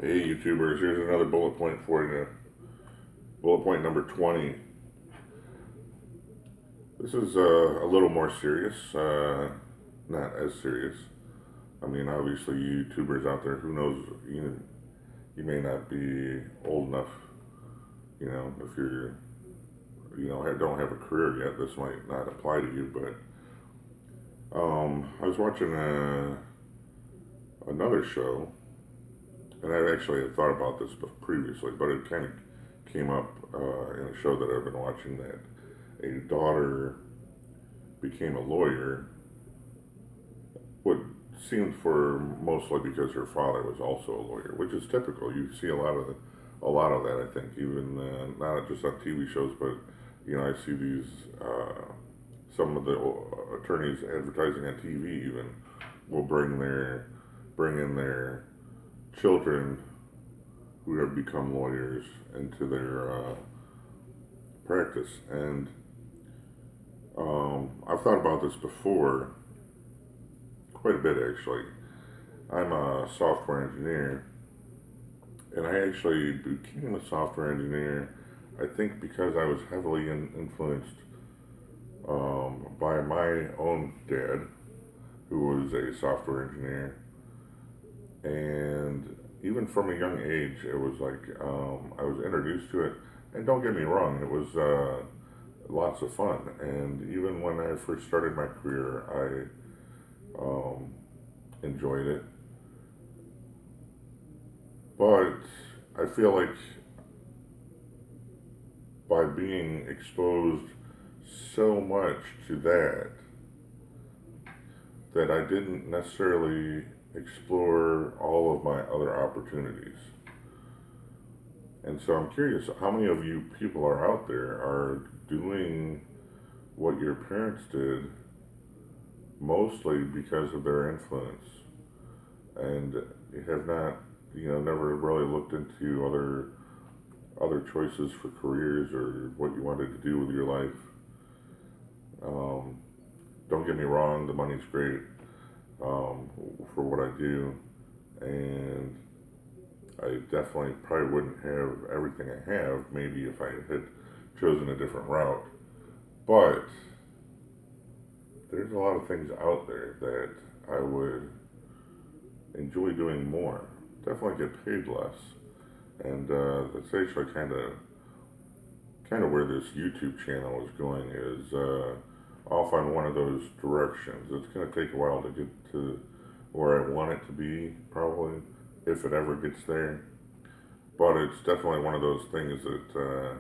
Hey YouTubers, here's another bullet point for you. Bullet point number 20. This is a little more serious, not as serious. I mean, obviously, you YouTubers out there, who knows, you may not be old enough, if you're, don't have a career yet, this might not apply to you, but I was watching another show, and I actually had thought about this previously, but it kind of came up in a show that I've been watching that a daughter became a lawyer. What seemed for mostly because her father was also a lawyer, which is typical. You see a lot of that. I think even not just on TV shows, but I see these some of the attorneys advertising on TV even will bring in their children who have become lawyers into their practice. And I've thought about this before, quite a bit actually. I'm a software engineer, and I actually became a software engineer, I think, because I was heavily influenced by my own dad, who was a software engineer. And even from a young age, it was like I was introduced to it. And don't get me wrong, it was lots of fun. And even when I first started my career, I enjoyed it. But I feel like by being exposed so much to that I didn't necessarily explore all of my other opportunities. And so I'm curious, how many of you people are out there are doing what your parents did mostly because of their influence, and have not, never really looked into other choices for careers or what you wanted to do with your life. Don't get me wrong, the money's great for what I do, and I definitely probably wouldn't have everything I have maybe if I had chosen a different route. But there's a lot of things out there that I would enjoy doing more. Definitely get paid less, and that's actually kind of where this YouTube channel is going. Is off on one of those directions. It's going to take a while to get to where I want it to be, probably, if it ever gets there. But it's definitely one of those things that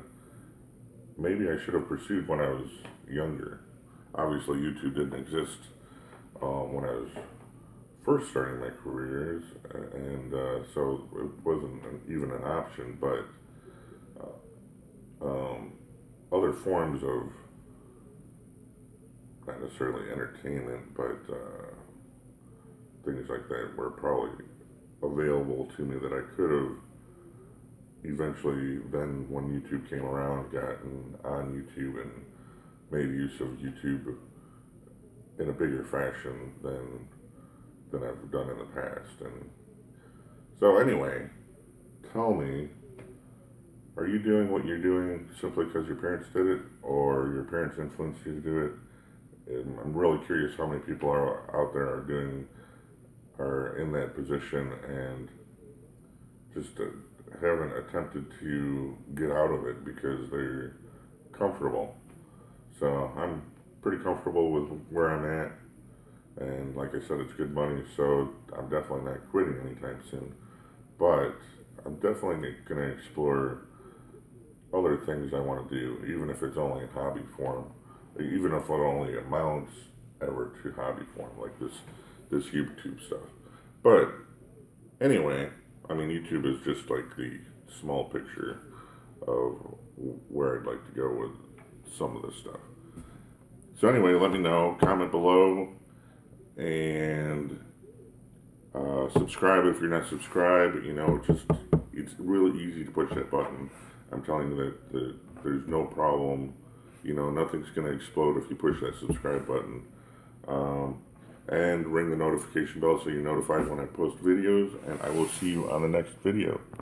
maybe I should have pursued when I was younger. Obviously, YouTube didn't exist when I was first starting my careers, and so it wasn't even an option. But other forms of, not necessarily entertainment, but things like that were probably available to me that I could have eventually, then when YouTube came around, gotten on YouTube and made use of YouTube in a bigger fashion than I've done in the past. And so anyway, tell me, are you doing what you're doing simply because your parents did it, or your parents influenced you to do it? And I'm really curious how many people are out there are in that position and just haven't attempted to get out of it because they're comfortable. So I'm pretty comfortable with where I'm at, and like I said, it's good money, so I'm definitely not quitting anytime soon. But I'm definitely going to explore other things I want to do, even if it's only in hobby form, even if it only amounts ever to hobby form, like this YouTube stuff. But anyway, I mean, YouTube is just like the small picture of where I'd like to go with some of this stuff. So anyway, let me know, comment below, and subscribe if you're not subscribed. It's really easy to push that button. I'm telling you that there's no problem. Nothing's going to explode if you push that subscribe button. and ring the notification bell so you're notified when I post videos, and I will see you on the next video.